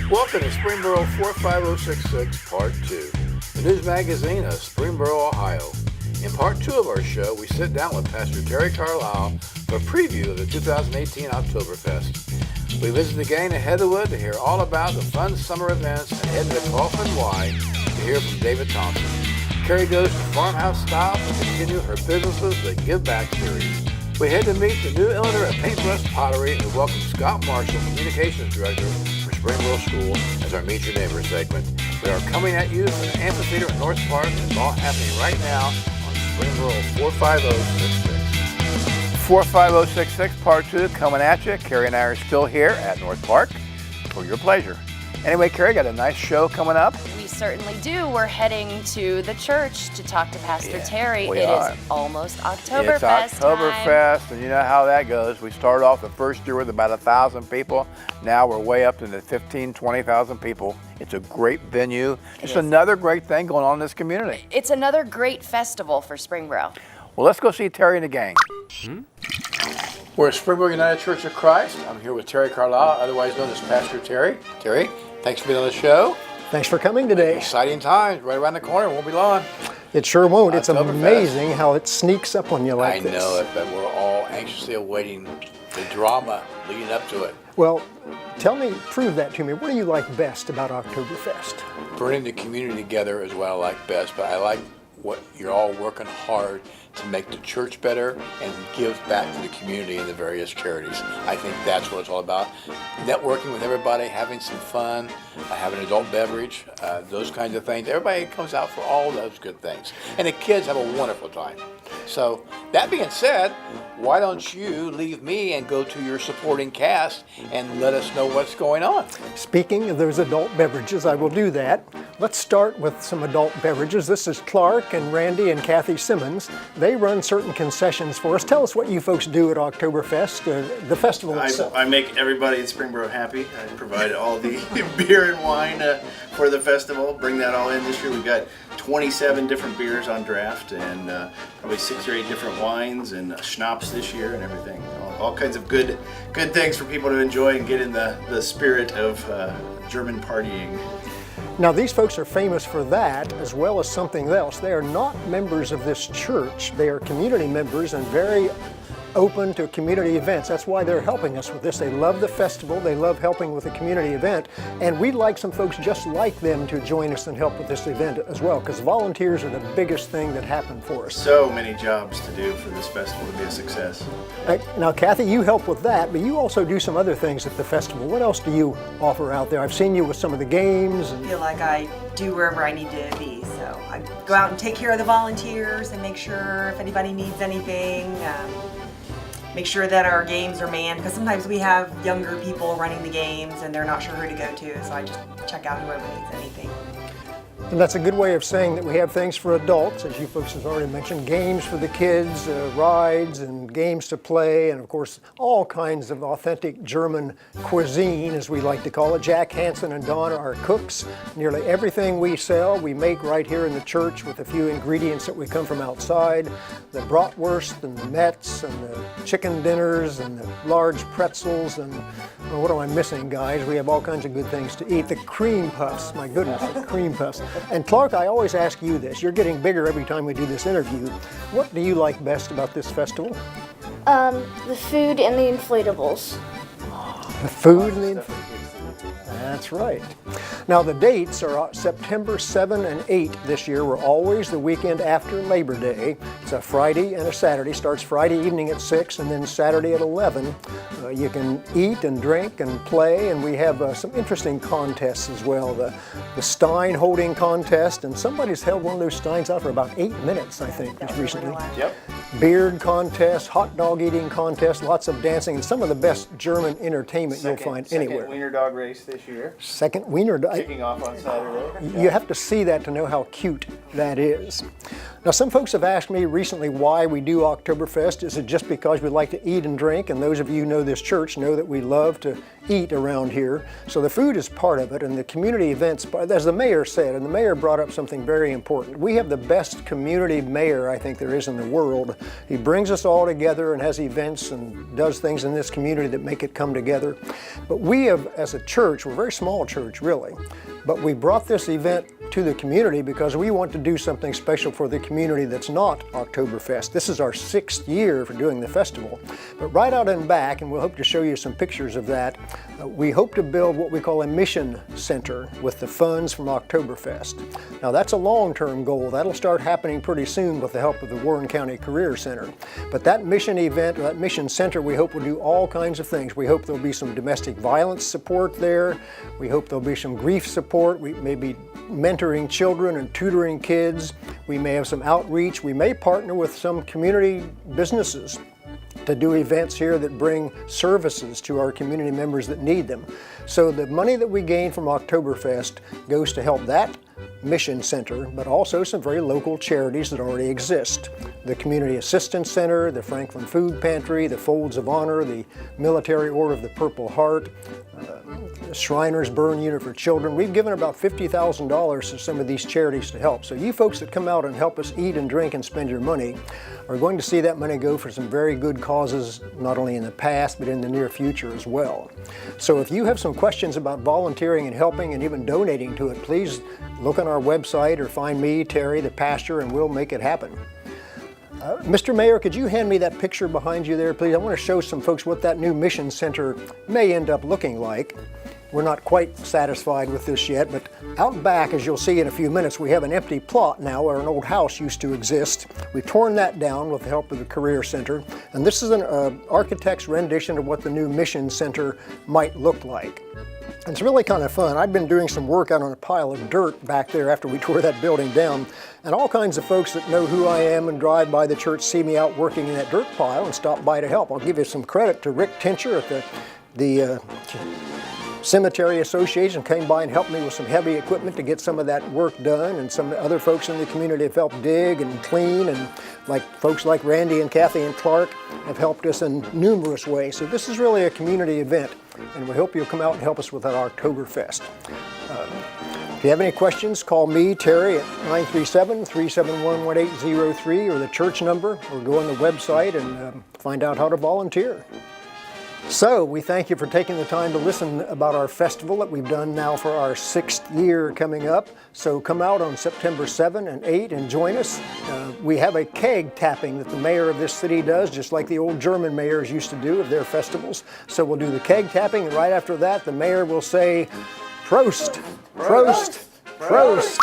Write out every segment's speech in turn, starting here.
Welcome to Springboro 45066, Part 2, the news magazine of Springboro, Ohio. In Part 2 of our show, we sit down with Pastor Terry Carlisle for a preview of the 2018 Oktoberfest. We visit the gang at Heatherwood to hear all about the fun summer events and head to the Coffman Y to hear from David Thompson. Carrie goes to Farmhouse Style to continue her Businesses That Give Back series. We head to meet the new owner of Paintbrush Pottery and welcome Scott Marshall, Communications Director for Springboro School, as our Meet Your Neighbor segment. We are coming at you from the amphitheater at North Park, and it's all happening right now on Springboro 45066. 45066, Part 2, coming at you. Carrie and I are still here at North Park for your pleasure. Anyway, Carrie, got a nice show coming up. We certainly do. We're heading to the church to talk to Pastor Terry. It is almost Oktoberfest It's Oktoberfest, and you know how that goes. We started off the first year with about 1,000 people. Now we're way up to the 15,000, 20,000 people. It's a great venue. It's another great thing going on in this community. It's another great festival for Springboro. Well, let's go see Terry and the gang. We're at Springboro United Church of Christ. I'm here with Terry Carlisle, otherwise known as Pastor Terry. Terry, thanks for being on the show. Thanks for coming today. Exciting times, right around the corner, won't be long. It sure won't. It's amazing how it sneaks up on you like this. I know it, but we're all anxiously awaiting the drama leading up to it. Well, prove that to me. What do you like best about Oktoberfest? Bringing the community together is what I like best, but I like what you're all working hard to make the church better and give back to the community and the various charities. I think that's what it's all about. Networking with everybody, having some fun, having an adult beverage, those kinds of things. Everybody comes out for all those good things. And the kids have a wonderful time. So that being said, why don't you leave me and go to your supporting cast and let us know what's going on? Speaking of those adult beverages, I will do that. Let's start with some adult beverages. This is Clark and Randy and Kathy Simmons. They run certain concessions for us. Tell us what you folks do at Oktoberfest, the festival itself. I make everybody in Springboro happy. I provide all the beer and wine for the festival. Bring that all in this year. We've got 27 different beers on draft and probably 6 or 8 different wines and schnapps this year and everything. All kinds of good things for people to enjoy and get in the spirit of German partying. Now these folks are famous for that as well as something else. They are not members of this church. They are community members and very open to community events. That's why they're helping us with this. They love the festival. They love helping with the community event. And we'd like some folks just like them to join us and help with this event as well, because volunteers are the biggest thing that happen for us. So many jobs to do for this festival to be a success. Now, Kathy, you help with that, but you also do some other things at the festival. What else do you offer out there? I've seen you with some of the games. I feel like I do wherever I need to be. So I go out and take care of the volunteers and make sure if anybody needs anything. Make sure that our games are manned, because sometimes we have younger people running the games and they're not sure who to go to, so I just check out whoever needs anything. And that's a good way of saying that we have things for adults, as you folks have already mentioned, games for the kids, rides and games to play, and of course all kinds of authentic German cuisine, as we like to call it. Jack Hansen and Don are cooks. Nearly everything we sell we make right here in the church with a few ingredients that we come from outside. The bratwurst and the Metz and the chicken dinners and the large pretzels and what am I missing, guys? We have all kinds of good things to eat. The cream puffs, my goodness, the cream puffs. And Clark, I always ask you this. You're getting bigger every time we do this interview. What do you like best about this festival? The food and the inflatables. The food and the inflatables. That's right. Now the dates are September 7 and 8 this year. We're always the weekend after Labor Day. It's a Friday and a Saturday. Starts Friday evening at 6 and then Saturday at 11. You can eat and drink and play, and we have some interesting contests as well. The Stein holding contest, and somebody's held one of those Steins out for about 8 minutes, I think, just recently. Yep. Beard contest, hot dog eating contest, lots of dancing, and some of the best German entertainment you'll find anywhere. Second wiener dog race this year. Second wiener dog. Kicking off on Saturday. You have to see that to know how cute that is. Now, some folks have asked me recently why we do Oktoberfest. Is it just because we like to eat and drink? And those of you who know this church know that we love to eat around here. So the food is part of it, and the community events, as the mayor said, and the mayor brought up something very important. We have the best community mayor I think there is in the world. he brings us all together and has events and does things in this community that make it come together. But we have, as a church, we're a very small church really, but we brought this event to the community because we want to do something special for the community that's not Oktoberfest. This is our 6th year for doing the festival. But right out in back, and we'll hope to show you some pictures of that, we hope to build what we call a mission center with the funds from Oktoberfest. Now that's a long-term goal. That'll start happening pretty soon with the help of the Warren County Career Center. But that mission event, or that mission center, we hope will do all kinds of things. We hope there'll be some domestic violence support there. We hope there'll be some grief support. We may be mentoring children and tutoring kids. We may have some outreach. We may partner with some community businesses to do events here that bring services to our community members that need them. So the money that we gain from Oktoberfest goes to help that mission center, but also some very local charities that already exist. The Community Assistance Center, the Franklin Food Pantry, the Folds of Honor, the Military Order of the Purple Heart, the Shriners Burn Unit for Children. We've given about $50,000 to some of these charities to help. So you folks that come out and help us eat and drink and spend your money are going to see that money go for some very good causes, not only in the past, but in the near future as well. So if you have some questions about volunteering and helping and even donating to it, please look on our website or find me, Terry, the pastor, and we'll make it happen. Mr. Mayor, could you hand me that picture behind you there, please? I want to show some folks what that new mission center may end up looking like. We're not quite satisfied with this yet, but out back, as you'll see in a few minutes, we have an empty plot now where an old house used to exist. We've torn that down with the help of the Career Center, and this is an architect's rendition of what the new mission center might look like. It's really kind of fun. I've been doing some work out on a pile of dirt back there after we tore that building down, and all kinds of folks that know who I am and drive by the church see me out working in that dirt pile and stop by to help. I'll give you some credit to Rick Tincher at the Cemetery Association. Came by and helped me with some heavy equipment to get some of that work done, and some other folks in the community have helped dig and clean, and like folks like Randy and Kathy and Clark have helped us in numerous ways. So this is really a community event, and we hope you'll come out and help us with that Oktoberfest. If you have any questions, call me, Terry, at 937-371-1803 or the church number, or go on the website and find out how to volunteer. So we thank you for taking the time to listen about our festival that we've done now for our 6th year coming up. So come out on September 7 and 8 and join us. We have a keg tapping that the mayor of this city does, just like the old German mayors used to do of their festivals. So we'll do the keg tapping, and right after that the mayor will say, Prost, Prost, Prost.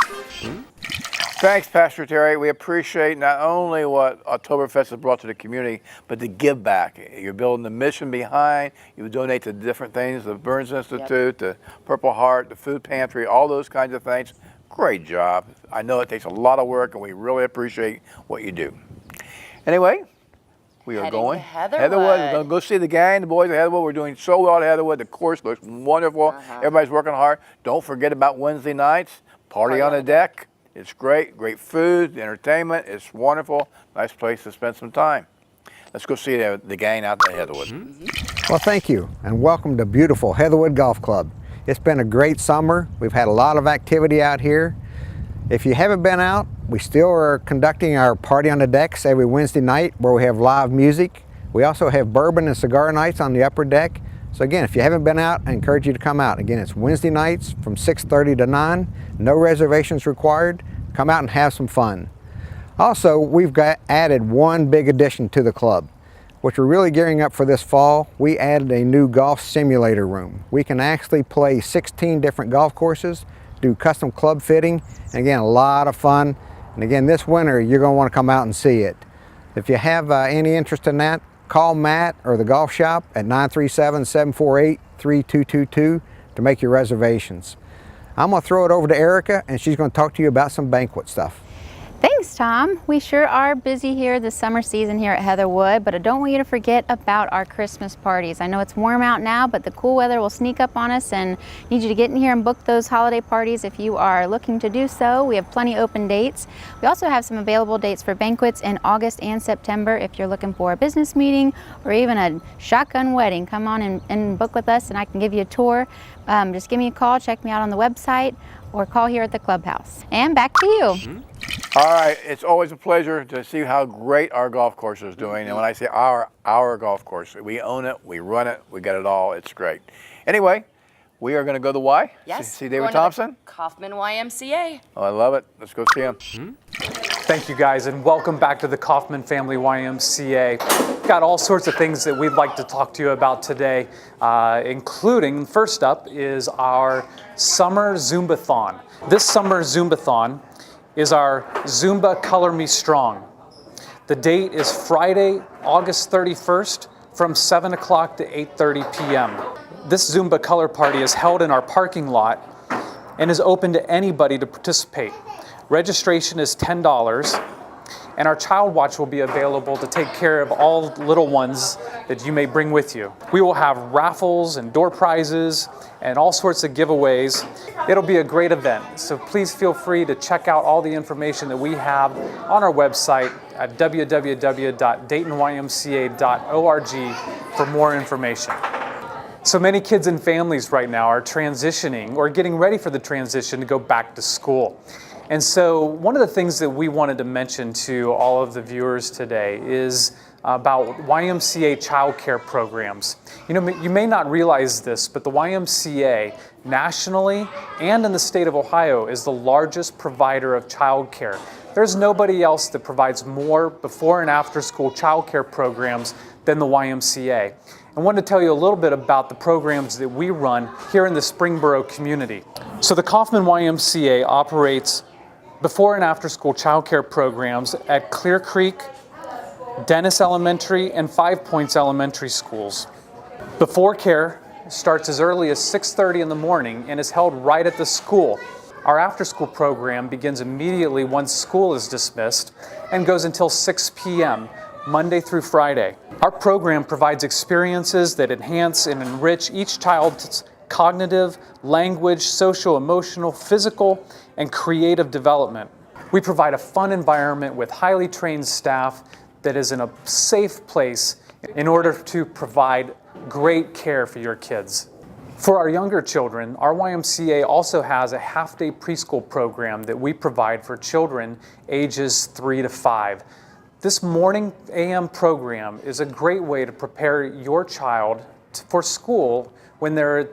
Thanks, Pastor Terry. We appreciate not only what Oktoberfest has brought to the community, but the give back. You're building the mission behind. You donate to different things, the Burns Institute, the Purple Heart, the Food Pantry, all those kinds of things. Great job. I know it takes a lot of work, and we really appreciate what you do. Anyway, we are going to Heatherwoode. We're going to go see the gang, the boys at Heatherwoode. We're doing so well at Heatherwood. The course looks wonderful. Everybody's working hard. Don't forget about Wednesday nights. Party on the deck. It's great. Great food, entertainment. It's wonderful. Nice place to spend some time. Let's go see the gang out at Heatherwood. Well, thank you, and welcome to beautiful Heatherwood Golf Club. It's been a great summer. We've had a lot of activity out here. If you haven't been out, we still are conducting our Party on the Decks every Wednesday night where we have live music. We also have bourbon and cigar nights on the upper deck. So again, if you haven't been out, I encourage you to come out. Again, it's Wednesday nights from 6:30 to 9. No reservations required. Come out and have some fun. Also, we've added one big addition to the club, which we're really gearing up for this fall. We added a new golf simulator room. We can actually play 16 different golf courses, do custom club fitting, and again, a lot of fun. And again, this winter, you're going to want to come out and see it. If you have any interest in that, call Matt or the golf shop at 937-748-3222 to make your reservations. I'm going to throw it over to Erica, and she's going to talk to you about some banquet stuff. Thanks, Tom. We sure are busy here this summer season here at Heatherwood, but I don't want you to forget about our Christmas parties. I know it's warm out now, but the cool weather will sneak up on us, and need you to get in here and book those holiday parties if you are looking to do so. We have plenty open dates. We also have some available dates for banquets in August and September if you're looking for a business meeting or even a shotgun wedding. Come on and book with us, and I can give you a tour. Just give me a call, check me out on the website, or call here at the clubhouse. And back to you. All right, it's always a pleasure to see how great our golf course is doing. And when I say our golf course, we own it, we run it, we get it all. It's great. Anyway, we are going to go to the Y. Yes. See David Thompson. Kauffman YMCA. Oh, I love it. Let's go see him. Thank you guys, and welcome back to the Kauffman Family YMCA. Got all sorts of things that we'd like to talk to you about today, including, first up is our summer Zumbathon. This summer Zumbathon is our Zumba Color Me Strong. The date is Friday, August 31st from 7 o'clock to 8:30 p.m. This Zumba color party is held in our parking lot and is open to anybody to participate. Registration is $10, and our child watch will be available to take care of all little ones that you may bring with you. We will have raffles and door prizes and all sorts of giveaways. It'll be a great event, so please feel free to check out all the information that we have on our website at www.daytonymca.org for more information. So many kids and families right now are transitioning or getting ready for the transition to go back to school. And so one of the things that we wanted to mention to all of the viewers today is about YMCA childcare programs. You know, you may not realize this, but the YMCA nationally and in the state of Ohio is the largest provider of childcare. There's nobody else that provides more before and after school childcare programs than the YMCA. I wanted to tell you a little bit about the programs that we run here in the Springboro community. So the Coffman YMCA operates before and after school childcare programs at Clear Creek, Dennis Elementary, and 5 Points Elementary schools. Before care starts as early as 6:30 in the morning and is held right at the school. Our after-school program begins immediately once school is dismissed and goes until 6 p.m. Monday through Friday. Our program provides experiences that enhance and enrich each child's cognitive, language, social, emotional, physical, and creative development. We provide a fun environment with highly trained staff that is in a safe place in order to provide great care for your kids. For our younger children, our YMCA also has a half-day preschool program that we provide for children ages 3 to 5. This morning AM program is a great way to prepare your child for school when they're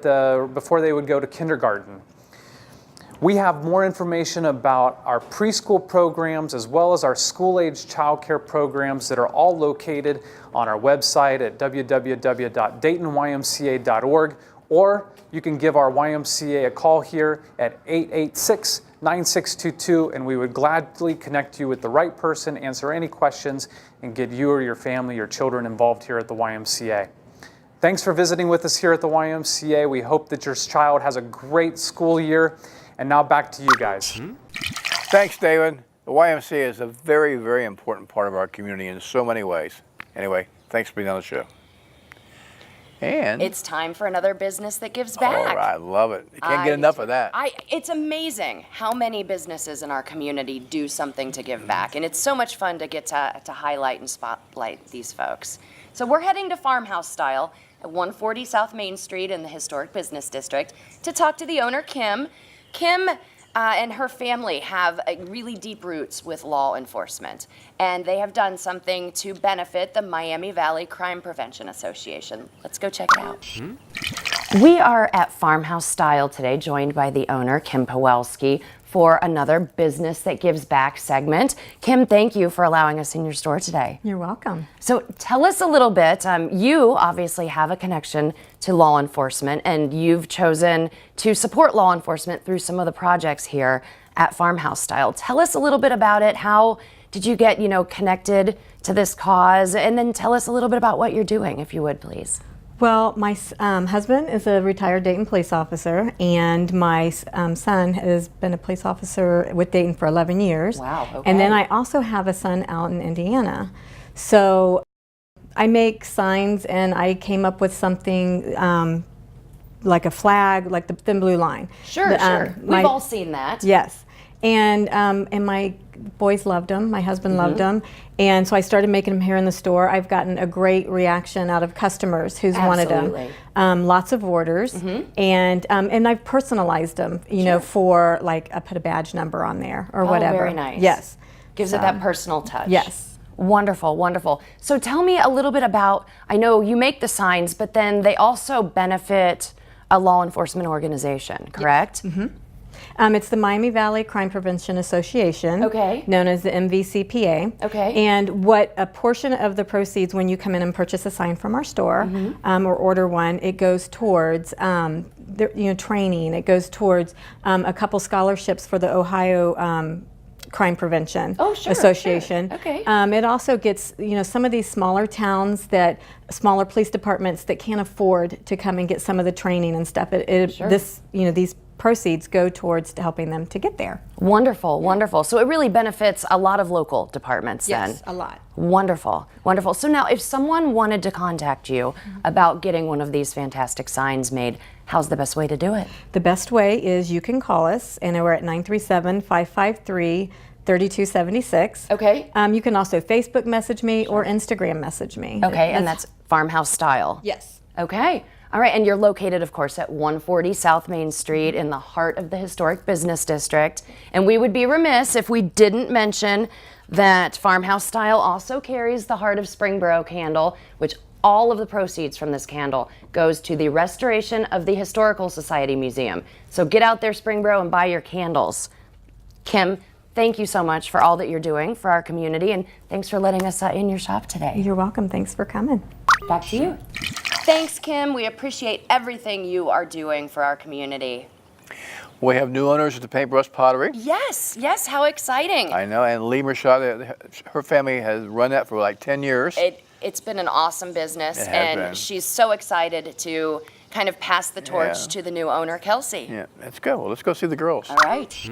before they would go to kindergarten. We have more information about our preschool programs as well as our school-age childcare programs that are all located on our website at www.daytonymca.org, or you can give our YMCA a call here at 886-9622, and we would gladly connect you with the right person, answer any questions, and get you or your family, your children involved here at the YMCA. Thanks for visiting with us here at the YMCA. We hope that your child has a great school year. And now back to you guys. Thanks, David. The YMCA is a very, very important part of our community in so many ways. Anyway, thanks for being on the show. And it's time for another business that gives back. All right, I love it. You can't get enough of that. It's amazing how many businesses in our community do something to give back. And it's so much fun to get to highlight and spotlight these folks. So we're heading to Farmhouse Style at 140 South Main Street in the Historic Business District to talk to the owner, Kim. Kim and her family have really deep roots with law enforcement, and they have done something to benefit the Miami Valley Crime Prevention Association. Let's go check it out. We are at Farmhouse Style today, joined by the owner, Kim Pawelski, for another Business That Gives Back segment. Kim, thank you for allowing us in your store today. You're welcome. So tell us a little bit. You obviously have a connection to law enforcement, and you've chosen to support law enforcement through some of the projects here at Farmhouse Style. Tell us a little bit about it. How did you get, connected to this cause? And then tell us a little bit about what you're doing, if you would, please. Well, my husband is a retired Dayton police officer, and my son has been a police officer with Dayton for 11 years. Wow, okay. And then I also have a son out in Indiana. So I make signs, and I came up with something like a flag, like the thin blue line. Sure. We've all seen that. Yes. And my boys loved them. My husband loved them. And so I started making them here in the store. I've gotten a great reaction out of customers who's wanted them. Lots of orders. And I've personalized them, you know, for like I put a badge number on there or whatever. Very nice. Yes. Gives it that personal touch. Yes. Wonderful, wonderful. So tell me a little bit about, I know you make the signs, but then they also benefit a law enforcement organization, correct? It's the Miami Valley Crime Prevention Association, known as the MVCPA. And what a portion of the proceeds when you come in and purchase a sign from our store or order one, it goes towards training. It goes towards a couple scholarships for the Ohio Crime Prevention Association. It also gets, you know, some of these smaller towns smaller police departments that can't afford to come and get some of the training and stuff. These proceeds go towards helping them to get there. Wonderful, wonderful. So it really benefits a lot of local departments then. Yes, a lot. Wonderful, wonderful. So now if someone wanted to contact you about getting one of these fantastic signs made, how's the best way to do it? The best way is you can call us, and we're at 937-553-3276. You can also Facebook message me or Instagram message me. And that's Farmhouse Style. Yes. Okay. All right, and you're located, of course, at 140 South Main Street in the heart of the historic business district. And we would be remiss if we didn't mention that Farmhouse Style also carries the Heart of Springboro candle, which all of the proceeds from this candle goes to the restoration of the Historical Society Museum. So get out there, Springboro, and buy your candles. Kim, thank you so much for all that you're doing for our community, and thanks for letting us in your shop today. You're welcome. Thanks for coming. Back to you. Thanks, Kim. We appreciate everything you are doing for our community. We have new owners at the Paintbrush Pottery. Yes, yes, how exciting. I know, and Lee Mershad, her family has run that for like 10 years. It's been an awesome business, It has and been. she's so excited to kind of pass the torch to the new owner, Kelsey. Yeah, let's go. Well, let's go see the girls. All right.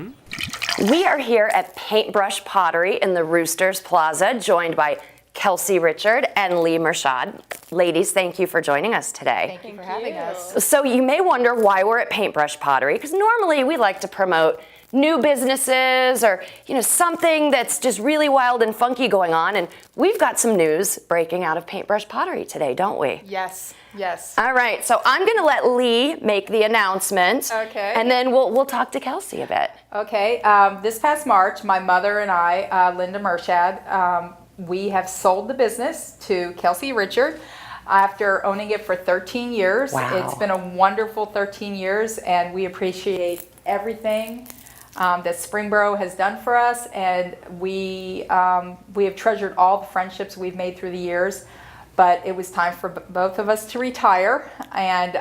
We are here at Paintbrush Pottery in the Roosters Plaza, joined by Kelsey Richard and Lee Mershad. Ladies, thank you for joining us today. Thank you for having us. So you may wonder why we're at Paintbrush Pottery, because normally we like to promote new businesses or, you know, something that's just really wild and funky going on, and we've got some news breaking out of Paintbrush Pottery today, don't we? Yes, yes. All right, so I'm going to let Lee make the announcement, and then we'll talk to Kelsey a bit. Okay, this past March, my mother and I, Linda Mershad, we have sold the business to Kelsey Richard after owning it for 13 years. Wow. It's been a wonderful 13 years, and we appreciate everything that Springboro has done for us, and we have treasured all the friendships we've made through the years, but it was time for both of us to retire, and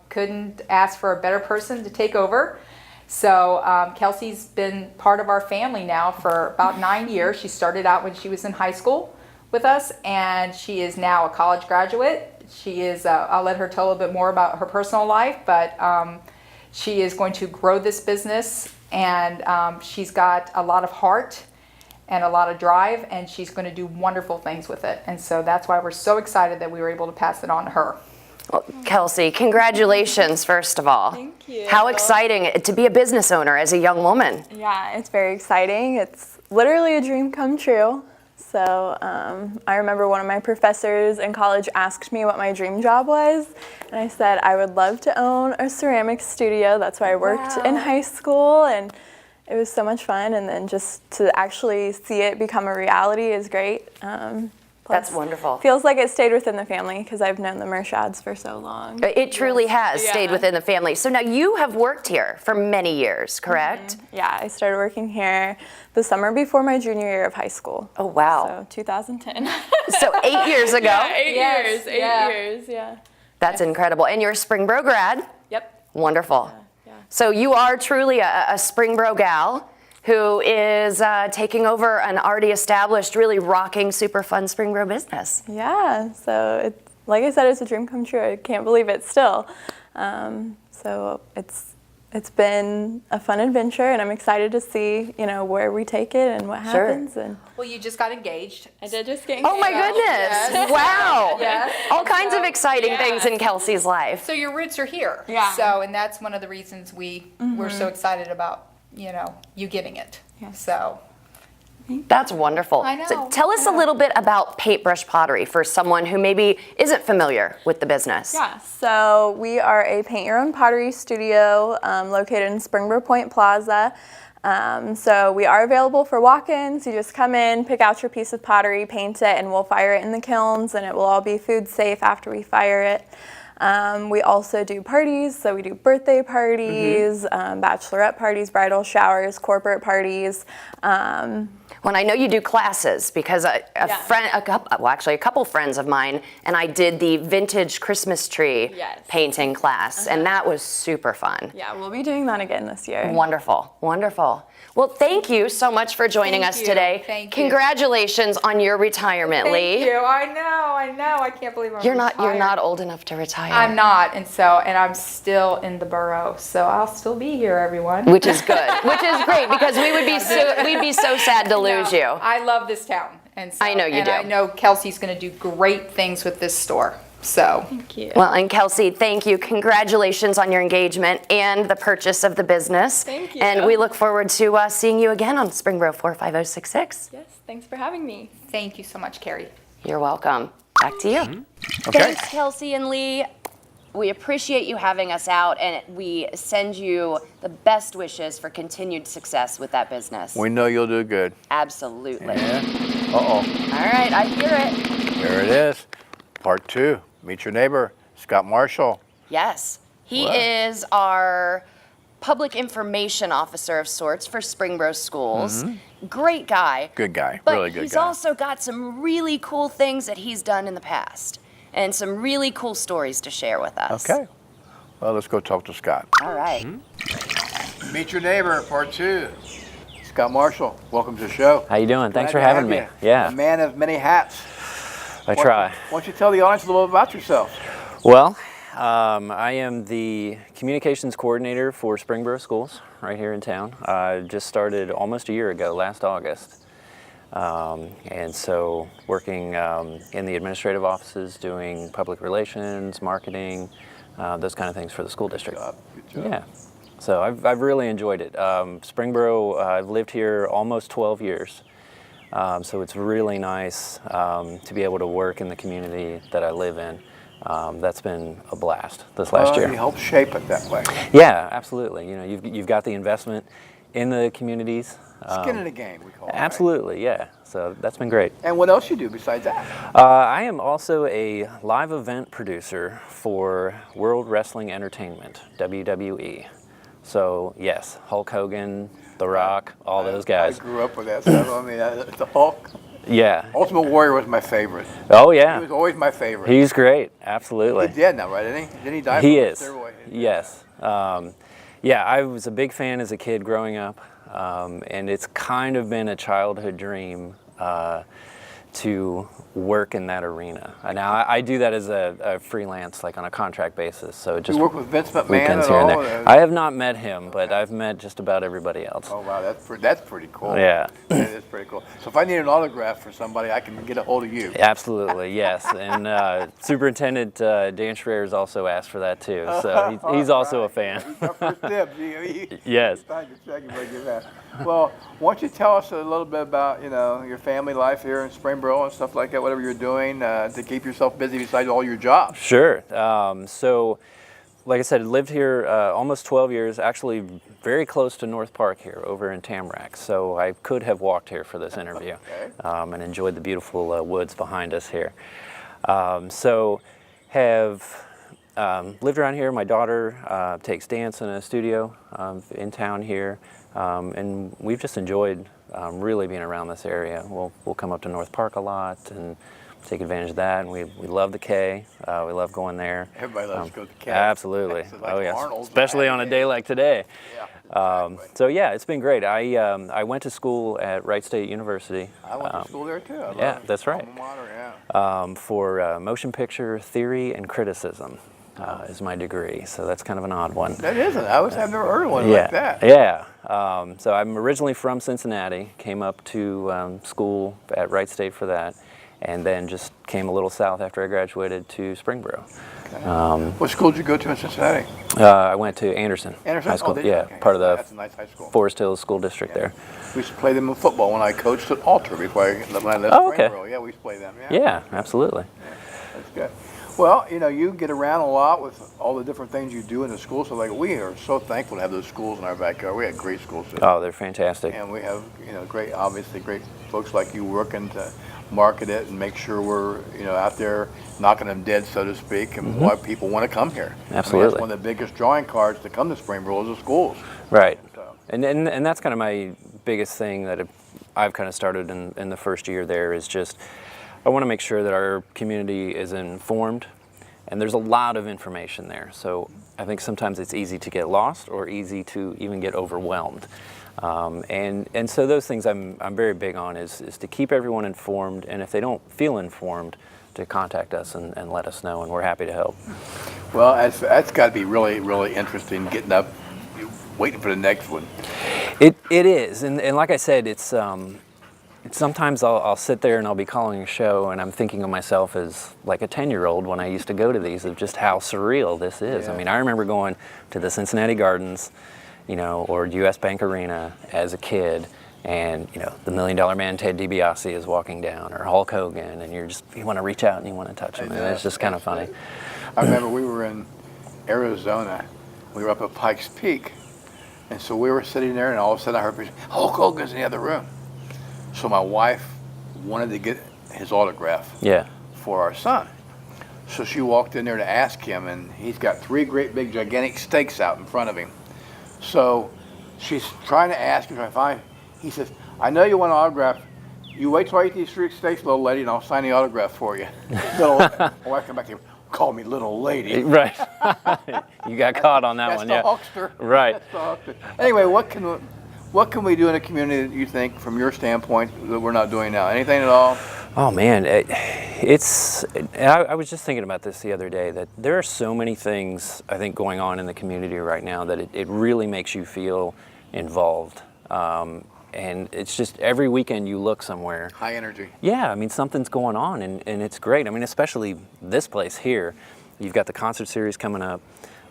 couldn't ask for a better person to take over. So Kelsey's been part of our family now for about 9 years. She started out when she was in high school with us, and she is now a college graduate. She is, I'll let her tell a little bit more about her personal life, but she is going to grow this business, and she's got a lot of heart and a lot of drive, and she's going to do wonderful things with it. And so that's why we're so excited that we were able to pass it on to her. Well, Kelsey, congratulations, first of all. Thank you. How exciting to be a business owner as a young woman. Yeah, it's very exciting. It's literally a dream come true. So I remember one of my professors in college asked me what my dream job was, and I said I would love to own a ceramics studio. That's where I worked in high school, and it was so much fun. And then just to actually see it become a reality is great. That's wonderful. Feels like it stayed within the family because I've known the Mershads for so long. It truly has stayed within the family. So now you have worked here for many years, correct? Mm-hmm. Yeah, I started working here the summer before my junior year of high school. Oh, wow. So 2010. So 8 years ago. Yeah, 8 years. 8 years, yeah. That's incredible. And you're a Springboro grad? Yep. Wonderful. So you are truly a Springboro gal who is taking over an already established, really rocking, super fun Springboro business. Yeah, so it's, like I said, it's a dream come true. I can't believe it still. So it's been a fun adventure, and I'm excited to see, you know, where we take it and what happens. And well, you just got engaged. I did just get engaged. Oh my goodness! Yes. Wow! Yes. All kinds of exciting things in Kelsey's life. So your roots are here. Yeah. So, and that's one of the reasons we're so excited about you know, you getting it. So. That's wonderful. I know. So tell us a little bit about Paintbrush Pottery for someone who maybe isn't familiar with the business. Yeah, so we are a paint your own pottery studio located in Springboro Point Plaza. So we are available for walk-ins. You just come in, pick out your piece of pottery, paint it, and we'll fire it in the kilns, and it will all be food safe after we fire it. We also do parties, so we do birthday parties, bachelorette parties, bridal showers, corporate parties. Well, I know you do classes because a couple friends of mine and I did the vintage Christmas tree painting class, and that was super fun. Yeah, we'll be doing that again this year. Wonderful, wonderful. Well, thank you so much for joining us today. Thank you. Congratulations on your retirement, Lee. Thank you. I know. I can't believe I'm You're retired. not old enough to retire. I'm not, and I'm still in the borough, so I'll still be here, everyone. Which is good. Which is great because we'd be so sad to lose you. I love this town, and so, I know you do. I know Kelsey's going to do great things with this store. So thank you. Well, and Kelsey, thank you. Congratulations on your engagement and the purchase of the business. Thank you. And we look forward to seeing you again on Springboro 45066. Yes, thanks for having me. Thank you so much, Carrie. You're welcome. Back to you. Okay. Thanks, Kelsey and Lee. We appreciate you having us out, and we send you the best wishes for continued success with that business. We know you'll do good. Absolutely. Yeah. Uh-oh. All right, I hear it. There it is. Part 2. Meet your neighbor, Scott Marshall. Yes. He What? is our public information officer of sorts for Springboro Schools. Great guy. Good guy. But Really good he's guy. also got some really cool things that he's done in the past and some really cool stories to share with us. Okay. Well, let's go talk to Scott. All right. Meet your neighbor, part 2. Scott Marshall, welcome to the show. How you doing? Thanks for Glad to having me. have you. Yeah, A man of many hats. I try. Why don't you tell the audience a little bit about yourself? Well, I am the communications coordinator for Springboro Schools right here in town. I just started almost a year ago, last August. And so working in the administrative offices, doing public relations, marketing, those kind of things for the school district. Good job. Yeah. So I've really enjoyed it. Springboro, I've lived here almost 12 years. So it's really nice to be able to work in the community that I live in. That's been a blast this last year. You helped shape it that way. Yeah, absolutely. You know, you've got the investment in the communities. Skin in the game, we call it. Absolutely, yeah. So that's been great. And what else you do besides that? I am also a live event producer for World Wrestling Entertainment, WWE. So yes, Hulk Hogan, The Rock, all those guys. I grew up with that stuff. I mean, the Hulk. Yeah. Ultimate Warrior was my favorite. Oh yeah. He was always my favorite. He's great, absolutely. He's dead now, right? Didn't he die? He from is. steroid? Yes. Yeah, I was a big fan as a kid growing up, and it's kind of been a childhood dream to work in that arena. Now I do that as a freelance, like on a contract basis. So just You work with Vince McMahon weekends at here and all? there. I have not met him, but I've met just about everybody else. Oh wow, that's pretty cool. Yeah. That is pretty cool. So if I need an autograph for somebody, I can get a hold of you. Absolutely, yes. And Superintendent Dan Schreier has also asked for that too. So he's also a fan. First dibs. Yes. Well, why don't you tell us a little bit about, your family life here in Springboro and stuff like that, whatever you're doing to keep yourself busy besides all your jobs. Sure. So, like I said, I lived here almost 12 years, actually very close to North Park here, over in Tamarack. So I could have walked here for this interview. Okay. And enjoyed the beautiful woods behind us here. So have lived around here. My daughter takes dance in a studio in town here. And we've just enjoyed really being around this area. We'll come up to North Park a lot and take advantage of that. And we love the K. We love going there. Everybody loves to go to the K. Absolutely. It's like Oh yes. Arnold's Especially on a day like today. Yeah. Exactly. So yeah, it's been great. I went to school at Wright State University. I went to school there too. Yeah, that's right. Alma mater, yeah. For motion picture theory and criticism. Is my degree, so that's kind of an odd one. That isn't. I've never heard of one like that. Yeah. So I'm originally from Cincinnati, came up to school at Wright State for that, and then just came a little south after I graduated to Springboro. What school did you go to in Cincinnati? I went to Anderson Anderson? High School. Oh, did you? Yeah, Okay. part of the That's a nice high school. Forest Hills School District there. We used to play them in football when I coached at Alter before I left Oh, okay. Springboro. Yeah, we used to play them. Yeah. Yeah, absolutely. That's good. Well, you know, you get around a lot with all the different things you do in the school. So, like, we are so thankful to have those schools in our backyard. We have great schools. Oh, they're fantastic. And we have, you know, obviously great folks like you working to market it and make sure we're, you know, out there knocking them dead, so to speak, and why people want to come here. Absolutely. I mean, that's one of the biggest drawing cards to come to Springboro is the schools. Right. So. And that's kind of my biggest thing that I've kind of started in the first year there is just, I want to make sure that our community is informed, and there's a lot of information there. So I think sometimes it's easy to get lost or easy to even get overwhelmed. And so those things I'm very big on is to keep everyone informed, and if they don't feel informed, to contact us and let us know, and we're happy to help. Well, that's got to be really, really interesting, getting up, waiting for the next one. It is, and like I said, it's sometimes I'll sit there and I'll be calling a show and I'm thinking of myself as like a 10-year-old when I used to go to these, of just how surreal this is. Yeah. I mean, I remember going to the Cincinnati Gardens, you know, or US Bank Arena as a kid, and you know, the $1 Million Man Ted DiBiase is walking down, or Hulk Hogan, and you want to reach out and you want to touch him, and it's just kind of funny. I remember we were in Arizona. We were up at Pikes Peak, and so we were sitting there, and all of a sudden I heard Hulk Hogan's in the other room. So my wife wanted to get his autograph for our son. So she walked in there to ask him, and he's got 3 great big gigantic steaks out in front of him. So she's trying to ask him, he says, I know you want an autograph. You wait till I eat these 3 steaks, little lady, and I'll sign the autograph for you. My wife come back to him, call me little lady. Right. You got caught on that one, yeah. That's the huckster. Right. That's the huckster. Anyway, what can we do in the community that you think, from your standpoint, that we're not doing now? Anything at all? Oh man, I was just thinking about this the other day, that there are so many things I think going on in the community right now that it really makes you feel involved. And it's just every weekend you look somewhere. High energy. Yeah, I mean, something's going on, and it's great. I mean, especially this place here. You've got the concert series coming up,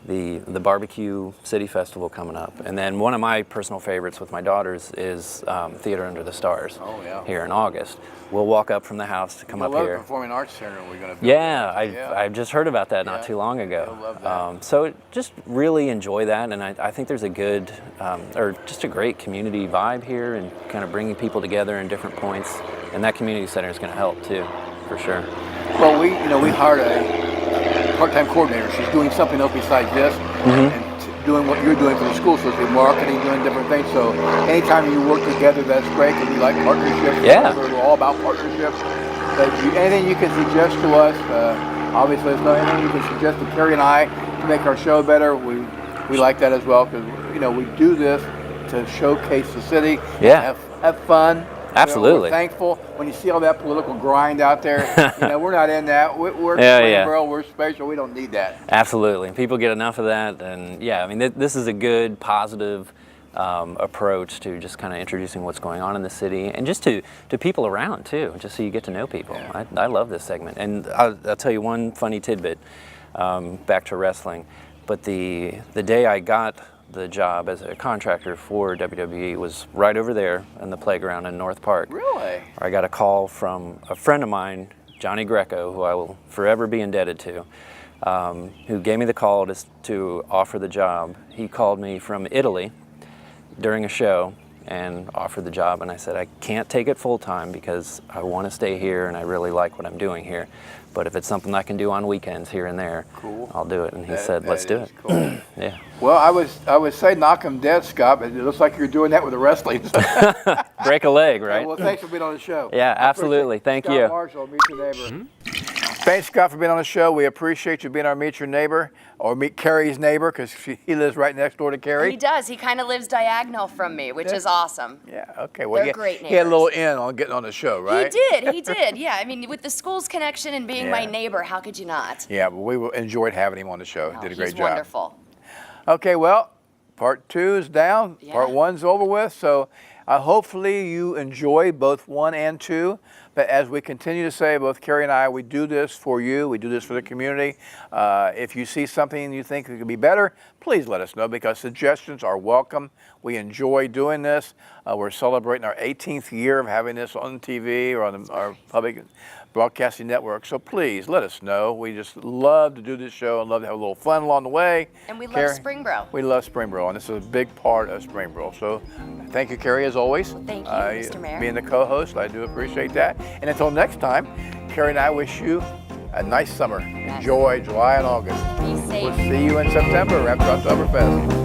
the Barbecue City Festival coming up, and then one of my personal favorites with my daughters is Theater Under the Stars here in August. We'll walk up from the house to come up here. Performing Arts Center we're going to build. Yeah, I've just heard about that not too long ago. I love that. So just really enjoy that, and I think there's a good, or just a great community vibe here, and kind of bringing people together in different points, and that community center is going to help too, for sure. Well, we hired a part-time coordinator. She's doing something else besides this, and doing what you're doing for the school, so it's marketing, doing different things. So anytime you work together, that's great, because we like partnerships. Yeah. We're all about partnerships. But anything you can suggest to us, obviously there's anything you can suggest to Carrie and I to make our show better, we like that as well, because we do this to showcase the city, have fun. Absolutely. We're thankful when you see all that political grind out there. We're not in that. We're Springboro, we're special. We don't need that. Absolutely. People get enough of that, and I mean, this is a good, positive approach to just kind of introducing what's going on in the city, and just to people around too, just so you get to know people. Yeah. I love this segment, and I'll tell you one funny tidbit. Back to wrestling, but the day I got the job as a contractor for WWE was right over there in the playground in North Park. Really? I got a call from a friend of mine, Johnny Greco, who I will forever be indebted to, who gave me the call to offer the job. He called me from Italy during a show and offered the job, and I said, I can't take it full time because I want to stay here and I really like what I'm doing here. But if it's something I can do on weekends here and there, I'll do it. And he said, let's do it. Cool. Yeah. Well, I would say knock them dead, Scott, but it looks like you're doing that with the wrestling. Break a leg, right? Well, thanks for being on the show. Yeah, absolutely. Thank you. Scott Marshall, Meet Your Neighbor. Thanks, Scott, for being on the show. We appreciate you being our Meet Your Neighbor, or Meet Carrie's neighbor, because he lives right next door to Carrie. He does. He kind of lives diagonal from me, which is awesome. Yeah, okay. Well, They're great neighbors. He had a little in on getting on the show, right? He did. Yeah, I mean, with the school's connection and being my neighbor, how could you not? Yeah, but we enjoyed having him on the show. He did a great job. Wonderful. Okay, well, Part 2 is down. Yeah. Part 1's over with. So hopefully you enjoy both 1 and 2. But as we continue to say, both Carrie and I, we do this for you. We do this for the community. If you see something you think could be better, please let us know, because suggestions are welcome. We enjoy doing this. We're celebrating our 18th year of having this on TV or on our public broadcasting network. So please let us know. We just love to do this show and love to have a little fun along the way. And we love Carrie, Springboro. We love Springboro, and this is a big part of Springboro. So thank you, Carrie, as always. Thank you, Mr. Mayor. Being the co-host, I do appreciate that. And until next time, Carrie and I wish you a nice summer. Enjoy July and August. Be safe. We'll see you in September after Oktoberfest.